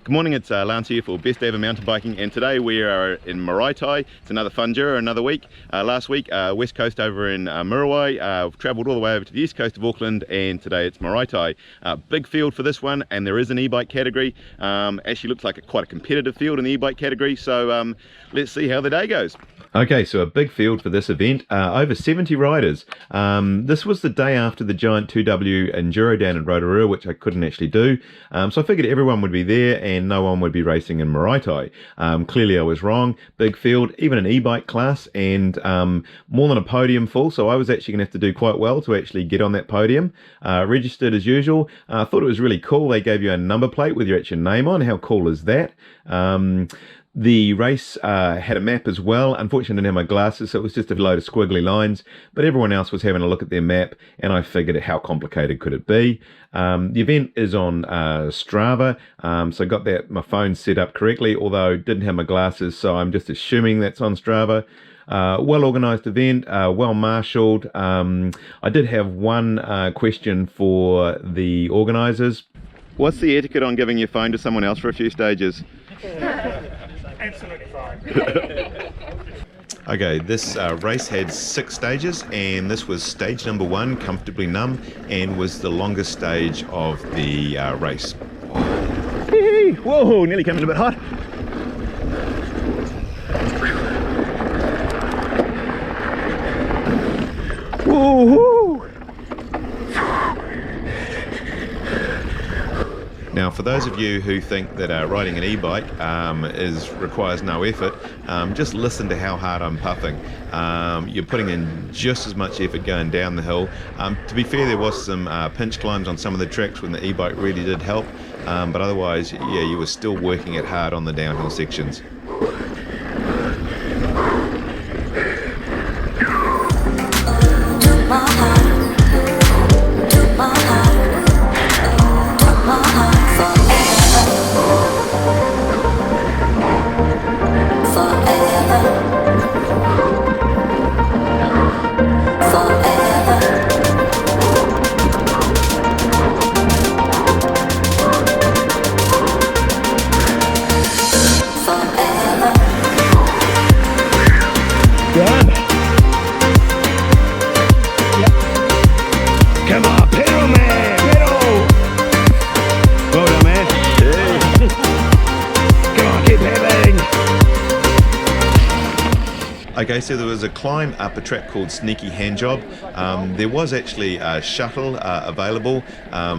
Good morning, it's Lance here for Best Ever Mountain Biking, and today we are in Maraetai. It's another Funduro, another week. Last week, west coast over in Maraetai. We've travelled all the way over to the east coast of Auckland, and today it's Maraetai. Big field for this one, and there is an e-bike category. Actually looks like quite a competitive field in the e-bike category, so let's see how the day goes. Okay, so a big field for this event, over 70 riders. This was the day after the giant 2W Enduro down in Rotorua, which I couldn't actually do. So I figured everyone would be there and no one would be racing in Maraetai. Clearly I was wrong. Big field, even an e-bike class, and more than a podium full, so I was actually going to have to do quite well to actually get on that podium. Registered as usual. I thought it was really cool. They gave you a number plate with your actual name on. How cool is that? The race had a map as well. Unfortunately, I didn't have my glasses, so it was just a load of squiggly lines, but everyone else was having a look at their map, and I figured how complicated could it be. The event is on Strava, so I got my phone set up correctly, although didn't have my glasses, so I'm just assuming that's on Strava. Well organised event, well marshalled. I did have one question for the organisers. What's the etiquette on giving your phone to someone else for a few stages? Absolutely fine. Okay, this race had 6 stages, and this was stage number 1, Comfortably Numb, and was the longest stage of the race. Whoa, nearly coming a bit hot. Whoa. Now, for those of you who think that riding an e-bike requires no effort, just listen to how hard I'm puffing. You're putting in just as much effort going down the hill. To be fair, there was some pinch climbs on some of the tracks when the e-bike really did help, but otherwise, yeah, you were still working it hard on the downhill sections. Okay, so there was a climb up a track called Sneaky Handjob. There was actually a shuttle available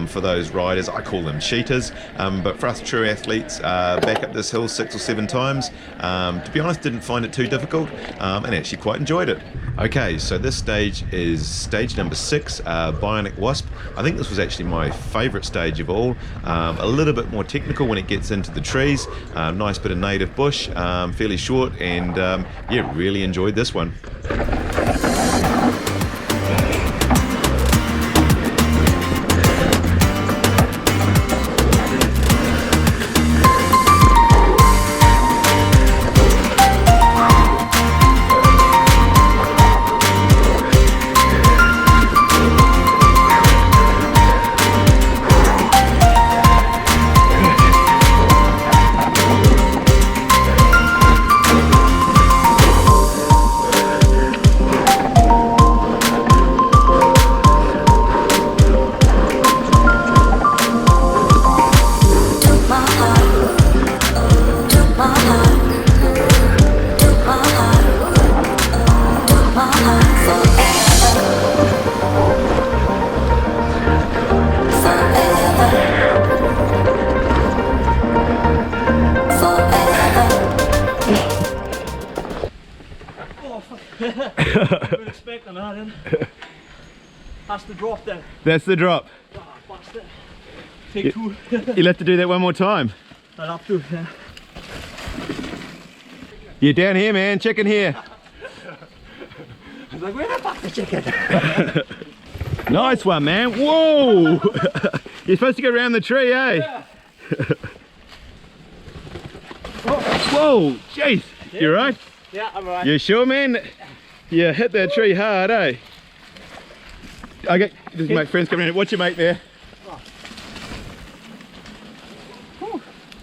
for those riders. I call them cheaters, but for us true athletes, back up this hill 6 or 7 times. To be honest, didn't find it too difficult, and actually quite enjoyed it. Okay, so this stage is stage number 6, Bionic Wasp. I think this was actually my favourite stage of all. A little bit more technical when it gets into the trees. Nice bit of native bush, fairly short, and yeah, really enjoyed this one. We're expecting that in. That's the drop then. That's the drop. Oh, bust it. Take 2. You'll have to do that one more time. I'll have to, yeah. You're down here, man. Chicken here. I was like, where the fuck's the chicken? Nice one, man. Whoa! You're supposed to go around the tree, eh? Yeah. Whoa! Jeez! Yeah. You right? Yeah, I'm right. You sure, man? You hit that tree hard, eh? Okay, this is my friend's coming in. What's your mate there?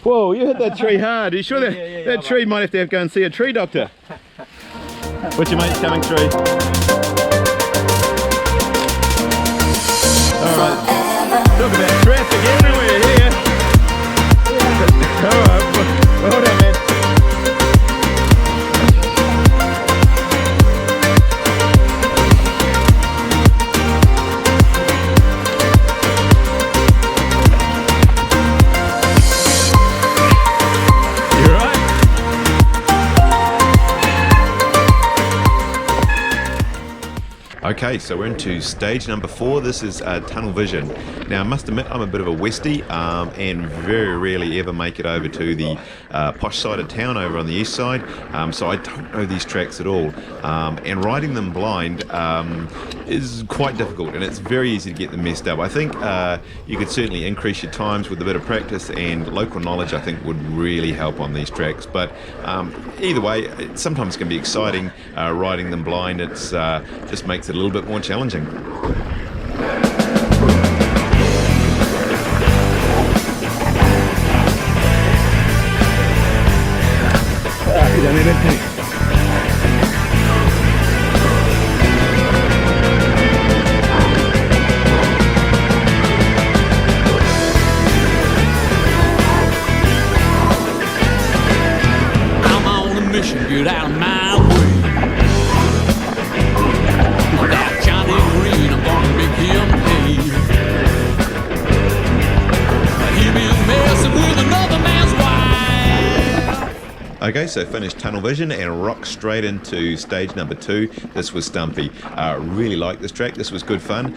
Whoa, you hit that tree hard. Are you sure that, Yeah, that tree might have to go and see a tree doctor? What's your mate's coming through? Alright. Look at that traffic everywhere here. Alright, well done, man. Okay, so we're into stage number 4. This is tunnel vision. Now I must admit I'm a bit of a Westie and very rarely ever make it over to the posh side of town over on the east side, so I don't know these tracks at all, and riding them blind is quite difficult, and it's very easy to get them messed up. I think you could certainly increase your times with a bit of practice, and local knowledge I think would really help on these tracks, but either way it sometimes can be exciting riding them blind. It's just makes it a little bit more challenging. I'm on a mission, get out of my way. Without Johnny Green, I'm gonna make him pay. He been messing with another man's wife. Okay, so finished tunnel vision and rock straight into stage number 2. This was Stumpy. Really liked this track. This was good fun.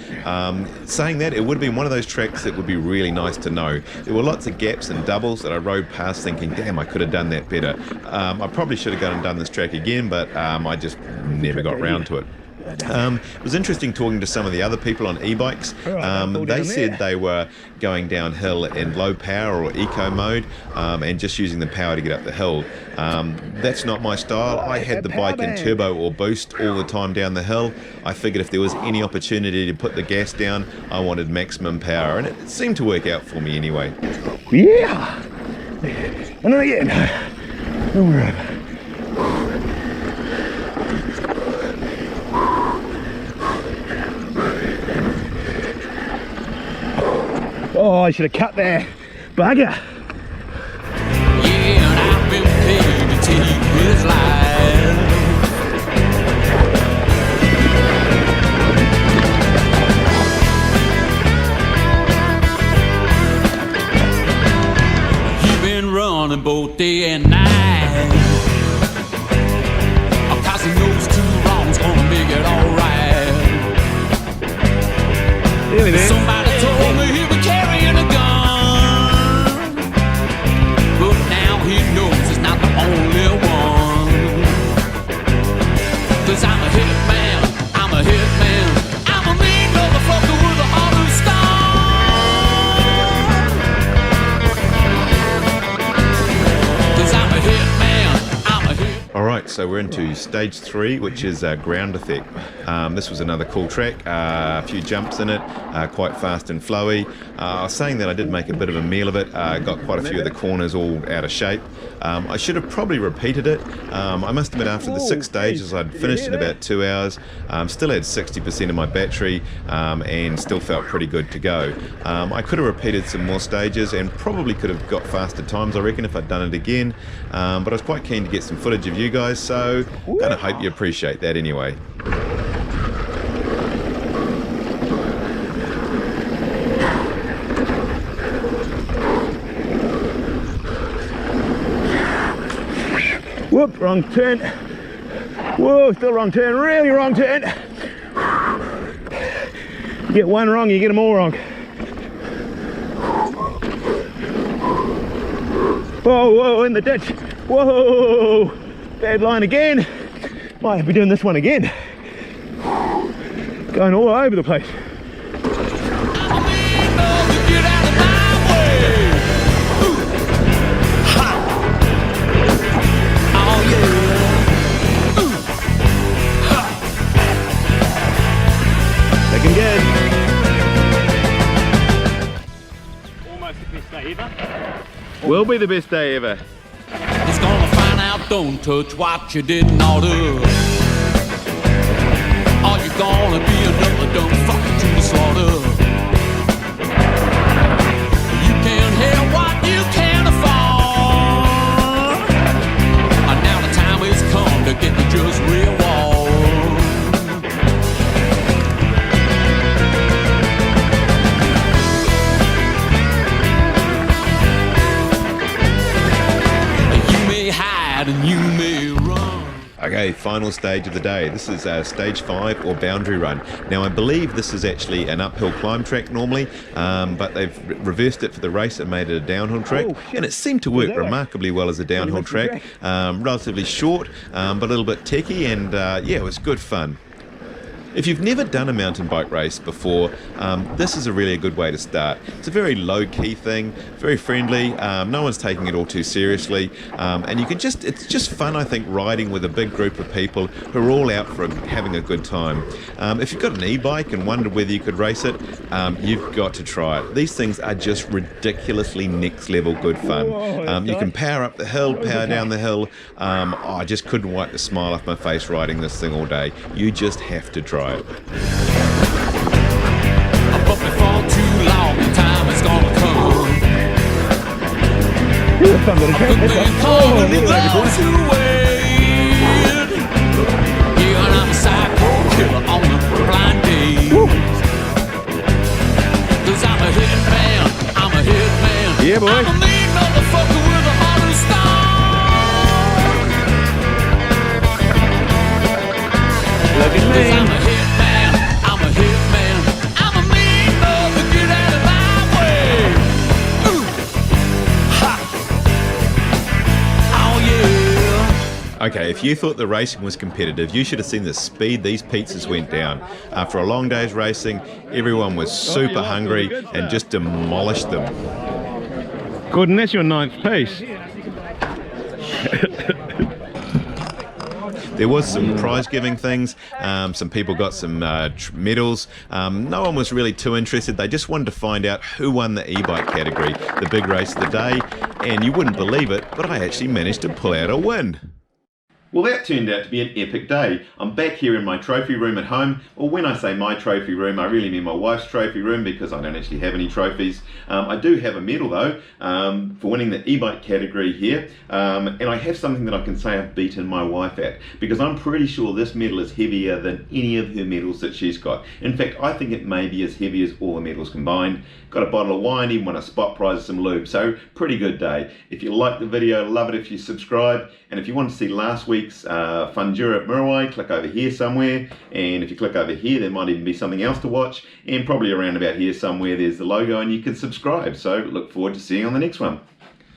Saying that, it would have been one of those tracks that would be really nice to know. There were lots of gaps and doubles that I rode past thinking, damn, I could have done that better. I probably should have gone and done this track again, but I just never got round to it. It was interesting talking to some of the other people on e-bikes. They said they were going downhill in low power or eco mode and just using the power to get up the hill. That's not my style. I had the bike in turbo or boost all the time down the hill. I figured if there was any opportunity to put the gas down, I wanted maximum power, and it seemed to work out for me anyway. Yeah! And then again. Don't worry. Oh, I should have cut there. Bugger. Yeah, and I've been paid to take his life. You've been running both day and night. I'm tossing those 2 wrongs, gonna make it alright. Really, man? Somebody told me he was carrying a gun, but now he knows it's not the only one. 'Cause I'm a hitman, I'm a hitman, I'm a mean motherfucker with a heart of stone. 'Cause I'm a hitman, I'm a hitman. Alright, so we're into stage 3, which is ground effect. This was another cool track, a few jumps in it, quite fast and flowy. I was saying that I did make a bit of a meal of it, got quite a few of the corners all out of shape. I should have probably repeated it. I must admit after the 6 stages I'd finished in about 2 hours, still had 60% of my battery and still felt pretty good to go. I could have repeated some more stages and probably could have got faster times, I reckon, if I'd done it again, but I was quite keen to get some footage of you guys, so I kind of hope you appreciate that anyway. Whoop, wrong turn. Whoa, still wrong turn, really wrong turn. You get one wrong, you get them all wrong. Whoa, whoa, in the ditch. Whoa, bad line again. Might have to be doing this one again. Going all over the place. Looking good. Almost the best day ever. Will be the best day ever. It's gonna find out, don't touch what you didn't order. Or you're gonna be another dumb fucker to the slaughter. You can't have what you can't afford. And now the time has come to get the just real war. And you may run. Okay, final stage of the day. This is stage 5 or boundary run. Now I believe this is actually an uphill climb track normally, but they've reversed it for the race and made it a downhill track, and it seemed to work remarkably well as a downhill track. Relatively short, but a little bit techy, and yeah, it was good fun. If you've never done a mountain bike race before, this is a really good way to start. It's a very low-key thing, very friendly, no one's taking it all too seriously, and you can it's just fun, I think, riding with a big group of people who are all out for having a good time. If you've got an e-bike and wondered whether you could race it, you've got to try it. These things are just ridiculously next-level good fun. You can power up the hill, power down the hill. I just couldn't wipe the smile off my face riding this thing all day. You just have to try it. But before too long, the time is gonna come. Here's somebody. Oh, those who wait. Yeah, and I'm a psycho killer on the blind days. 'Cause I'm a hitman, I'm a hitman. Yeah, boy. I'm a mean motherfucker with a heart of stone. Look at me. I'm a hitman, I'm a hitman. I'm a mean mother, get out of my way. Ooh. Ha. Oh yeah. Okay, if you thought the racing was competitive, you should have seen the speed these pizzas went down. After a long day's racing, everyone was super hungry and just demolished them. Gordon, that's your 9th piece. There was some prize-giving things, some people got some medals. No one was really too interested. They just wanted to find out who won the e-bike category, the big race of the day, and you wouldn't believe it, but I actually managed to pull out a win. Well, that turned out to be an epic day. I'm back here in my trophy room at home. Well, when I say my trophy room, I really mean my wife's trophy room because I don't actually have any trophies. I do have a medal though, for winning the e-bike category here. And I have something that I can say I've beaten my wife at, because I'm pretty sure this medal is heavier than any of her medals that she's got. In fact, I think it may be as heavy as all the medals combined. Got a bottle of wine, even won a spot prize of some lube, so pretty good day. If you like the video, love it if you subscribe, and if you want to see last week's Funduro at Maraetai, click over here somewhere, and if you click over here, there might even be something else to watch, and probably around about here somewhere there's the logo and you can subscribe, so look forward to seeing you on the next one.